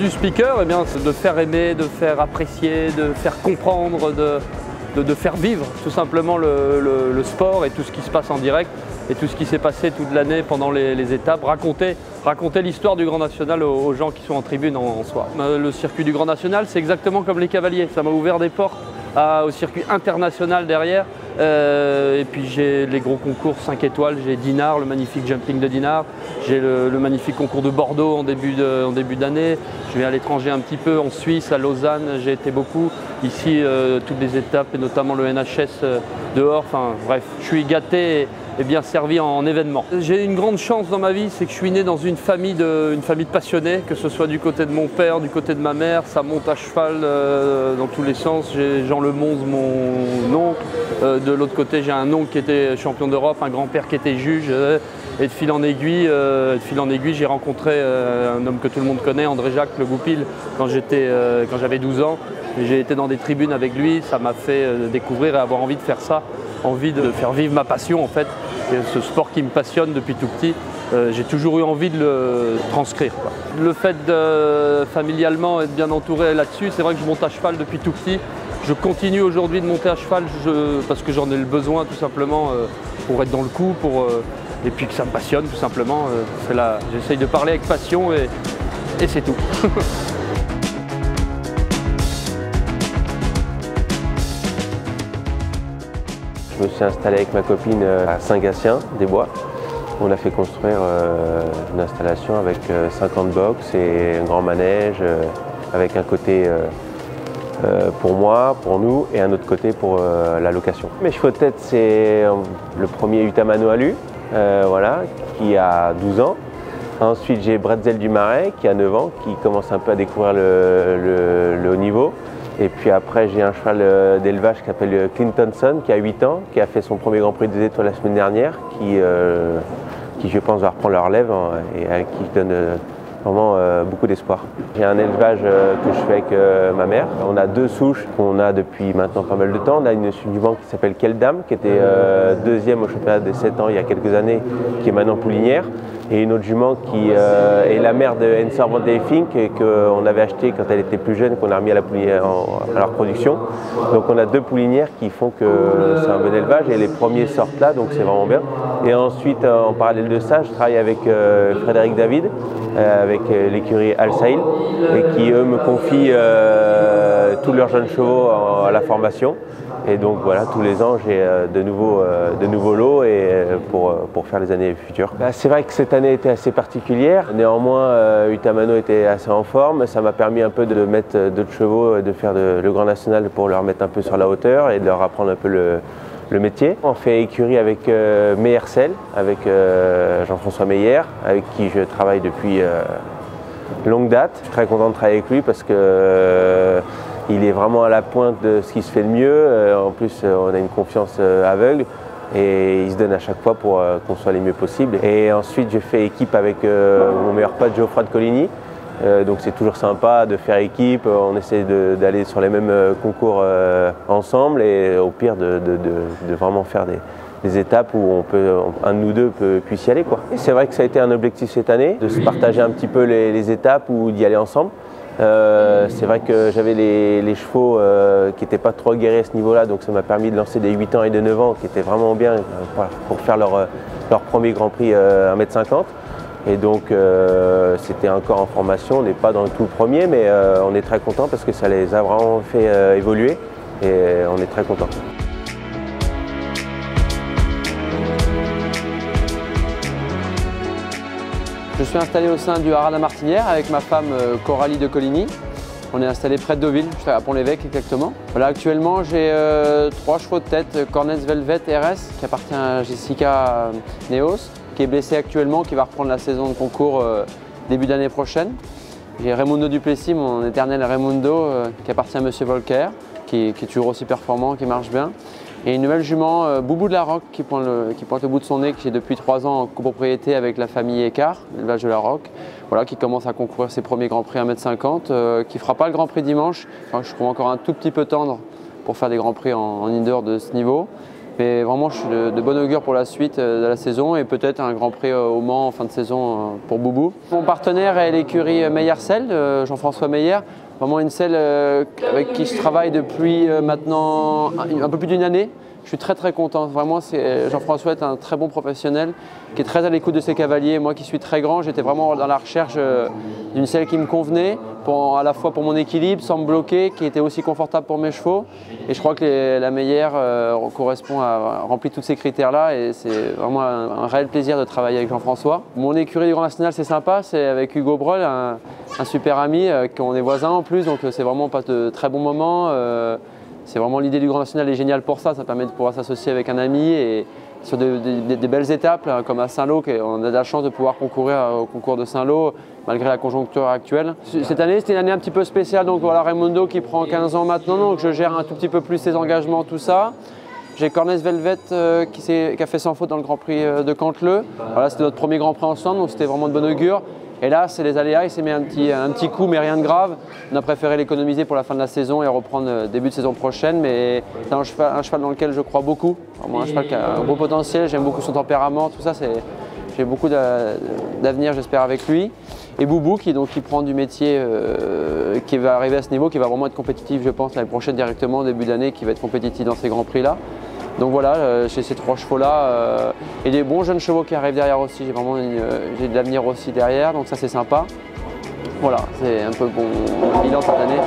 du speaker, eh bien, c'est de faire aimer, de faire apprécier, de faire comprendre, de faire vivre tout simplement le sport et tout ce qui se passe en direct et tout ce qui s'est passé toute l'année pendant les étapes, raconter l'histoire du Grand National aux gens qui sont en tribune en soi. Le circuit du Grand National, c'est exactement comme les cavaliers, ça m'a ouvert des portes au circuit international derrière. Et puis j'ai les gros concours 5 étoiles, j'ai Dinard, le magnifique jumping de Dinard, j'ai le magnifique concours de Bordeaux en début d'année, je vais à l'étranger un petit peu, en Suisse, à Lausanne, j'ai été beaucoup, ici toutes les étapes et notamment le NHS dehors, enfin bref, je suis gâté et bien servi en événement. J'ai une grande chance dans ma vie, c'est que je suis né dans une famille de passionnés, que ce soit du côté de mon père, du côté de ma mère, ça monte à cheval dans tous les sens. J'ai Jean Lemonze, mon oncle, de l'autre côté j'ai un oncle qui était champion d'Europe, un grand-père qui était juge, et de fil en aiguille, j'ai rencontré un homme que tout le monde connaît, André Jacques Le Goupil, quand j'avais 12 ans. J'ai été dans des tribunes avec lui, ça m'a fait découvrir et avoir envie de faire ça, envie de faire vivre ma passion en fait, et ce sport qui me passionne depuis tout petit. J'ai toujours eu envie de le transcrire, quoi. Le fait de familialement être bien entouré là-dessus, c'est vrai que je monte à cheval depuis tout petit. Je continue aujourd'hui de monter à cheval parce que j'en ai le besoin tout simplement pour être dans le coup, et puis que ça me passionne tout simplement. J'essaye de parler avec passion et c'est tout. Je me suis installé avec ma copine à Saint-Gatien-des-Bois. On a fait construire une installation avec 50 box et un grand manège avec un côté pour moi, pour nous et un autre côté pour la location. Mes chevaux de tête, c'est le premier Utamano Alu, voilà, qui a 12 ans. Ensuite, j'ai Bretzel du Marais qui a 9 ans, qui commence un peu à découvrir le haut niveau. Et puis après, j'ai un cheval d'élevage qui s'appelle Clintonson, qui a 8 ans, qui a fait son premier Grand Prix des Étoiles la semaine dernière, qui je pense va reprendre leur relève et qui donne vraiment beaucoup d'espoir. J'ai un élevage que je fais avec ma mère. On a 2 souches qu'on a depuis maintenant pas mal de temps. On a une jument qui s'appelle Keldam, qui était deuxième au championnat des 7 ans il y a quelques années, qui est maintenant poulinière. Et une autre jument qui est la mère de Ensor Van de Fink, qu'on avait acheté quand elle était plus jeune, qu'on a remis à leur production. Donc on a 2 poulinières qui font que c'est un bon élevage et les premiers sortent là, donc c'est vraiment bien. Et ensuite, en parallèle de ça, je travaille avec Frédéric David, avec l'écurie Al Sail, et qui eux me confient tous leurs jeunes chevaux à la formation. Et donc voilà, tous les ans j'ai de nouveaux lots pour faire les années futures. C'est vrai que cette année était assez particulière. Néanmoins, Utamano était assez en forme. Ça m'a permis un peu de mettre d'autres chevaux, de faire le Grand National pour leur mettre un peu sur la hauteur et de leur apprendre un peu le métier. On fait écurie avec Meyersel, avec Jean-François Meyer, avec qui je travaille depuis longue date. Je suis très content de travailler avec lui parce que il est vraiment à la pointe de ce qui se fait de mieux. En plus, on a une confiance aveugle et il se donne à chaque fois pour qu'on soit les mieux possible. Et ensuite, je fais équipe avec mon meilleur pote Geoffroy de Coligny. Donc c'est toujours sympa de faire équipe. On essaie d'aller sur les mêmes concours ensemble et au pire de vraiment faire des étapes où un de nous deux puisse y aller, quoi. C'est vrai que ça a été un objectif cette année, de se partager un petit peu les étapes ou d'y aller ensemble. C'est vrai que j'avais les chevaux qui n'étaient pas trop aguerris à ce niveau-là, donc ça m'a permis de lancer des 8 ans et de 9 ans qui étaient vraiment bien pour faire leur premier Grand Prix 1,50 m. Et donc c'était encore en formation, on n'est pas dans le tout premier, mais on est très content parce que ça les a vraiment fait évoluer et on est très content. Je suis installé au sein du Haras de la Martinière avec ma femme Coralie de Coligny. On est installé près de Deauville, je suis à Pont-l'Évêque exactement. Voilà, actuellement j'ai 3 chevaux de tête, Cornets Velvet RS qui appartient à Jessica Neos, qui est blessée actuellement, qui va reprendre la saison de concours début d'année prochaine. J'ai Raimundo Duplessis, mon éternel Raimundo, qui appartient à Monsieur Volcker, qui est toujours aussi performant, qui marche bien. Et une nouvelle jument, Boubou de la Roque, qui pointe le bout de son nez, qui est depuis 3 ans en copropriété avec la famille Écart, l'élevage de la Roque, voilà, qui commence à concourir ses premiers Grands Prix 1,50 m, qui ne fera pas le Grand Prix dimanche. Enfin, je trouve encore un tout petit peu tendre pour faire des Grands Prix en indoor de ce niveau. Mais vraiment, je suis de bon augure pour la suite de la saison et peut-être un Grand Prix au Mans en fin de saison pour Boubou. Mon partenaire est l'écurie Meyer-Selle, Jean-François Meyer. Vraiment une selle avec qui je travaille depuis maintenant un peu plus d'une année. Je suis très content. Vraiment, Jean-François est un très bon professionnel qui est très à l'écoute de ses cavaliers. Moi qui suis très grand, j'étais vraiment dans la recherche d'une selle qui me convenait, à la fois pour mon équilibre, sans me bloquer, qui était aussi confortable pour mes chevaux. Et je crois que la Meyer remplit tous ces critères-là et c'est vraiment un réel plaisir de travailler avec Jean-François. Mon écurie du Grand National, c'est sympa, c'est avec Hugo Breul, un super ami, on est voisins en plus, donc c'est vraiment pas de très bons moments. C'est vraiment l'idée du Grand National est géniale pour ça permet de pouvoir s'associer avec un ami et sur des belles étapes comme à Saint-Lô, on a de la chance de pouvoir concourir au concours de Saint-Lô malgré la conjoncture actuelle. Cette année c'était une année un petit peu spéciale, donc voilà Raimondo qui prend 15 ans maintenant, donc je gère un tout petit peu plus ses engagements, tout ça. J'ai Cornès Velvet qui a fait sans faute dans le Grand Prix de Canteleu. Voilà, c'était notre premier Grand Prix ensemble, donc c'était vraiment de bon augure. Et là, c'est les aléas, il s'est mis un petit coup, mais rien de grave. On a préféré l'économiser pour la fin de la saison et reprendre début de saison prochaine. Mais c'est un cheval dans lequel je crois beaucoup. Vraiment un cheval qui a un beau potentiel, j'aime beaucoup son tempérament, tout ça. J'ai beaucoup d'avenir, j'espère, avec lui. Et Boubou qui prend du métier, qui va arriver à ce niveau, qui va vraiment être compétitif, je pense, l'année prochaine directement, au début d'année, qui va être compétitif dans ces Grands Prix-là. Donc voilà, j'ai ces 3 chevaux-là et des bons jeunes chevaux qui arrivent derrière aussi. J'ai de l'avenir aussi derrière, donc ça c'est sympa. Voilà, c'est un peu bon bilan cette année.